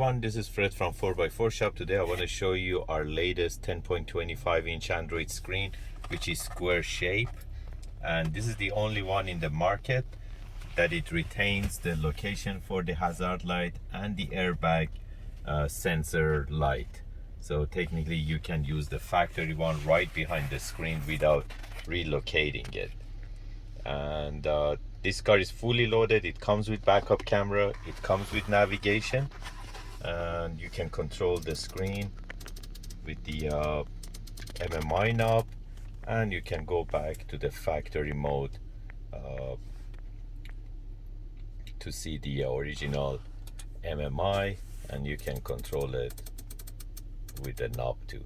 everyone, this is Fred from 4x4 Shop. Today I want to show you our latest 10.25 inch Android screen, which is square shape, and this is the only one in the market that it retains the location for the hazard light and the airbag sensor light. So technically you can use the factory one right behind the screen without relocating it. And this car is fully loaded. It comes with backup camera, it comes with navigation, and you can control the screen with the MMI knob, and you can go back to the factory mode to see the original MMI, and you can control it with the knob too.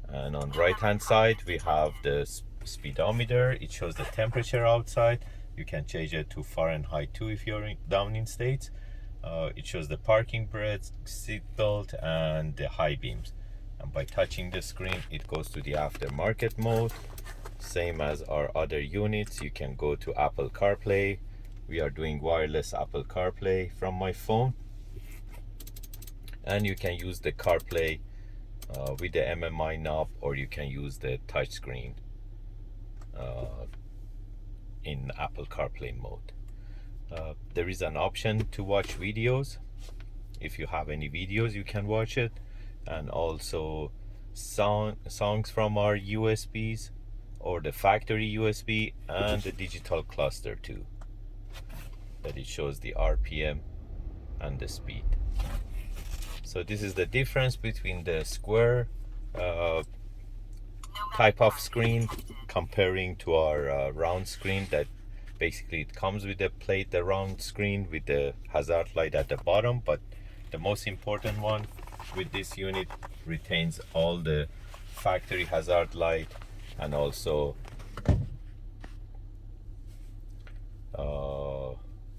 And on right hand side we have the speedometer. It shows the temperature outside. You can change it to Fahrenheit too if you're down in States. It shows the parking brake, seat belt, and the high beams. And by touching the screen it goes to the aftermarket mode, same as our other units. You can go to Apple CarPlay. We are doing wireless Apple CarPlay from my phone, and you can use the CarPlay with the MMI knob, or you can use the touch screen in Apple CarPlay mode. There is an option to watch videos. If you have any videos you can watch it, and also songs from our USBs or the factory USB, and the digital cluster too, that it shows the RPM and the speed. So this is the difference between the square type of screen comparing to our round screen, that basically it comes with the plate, the round screen with the hazard light at the bottom. But the most important one with this unit retains all the factory hazard light and also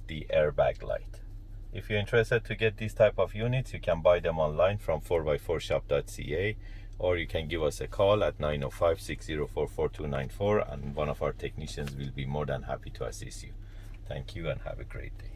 the airbag light. If you're interested to get these type of units, you can buy them online from 4x4Shop.ca, or you can give us a call at 905-604-4294, and one of our technicians will be more than happy to assist you. Thank you and have a great day.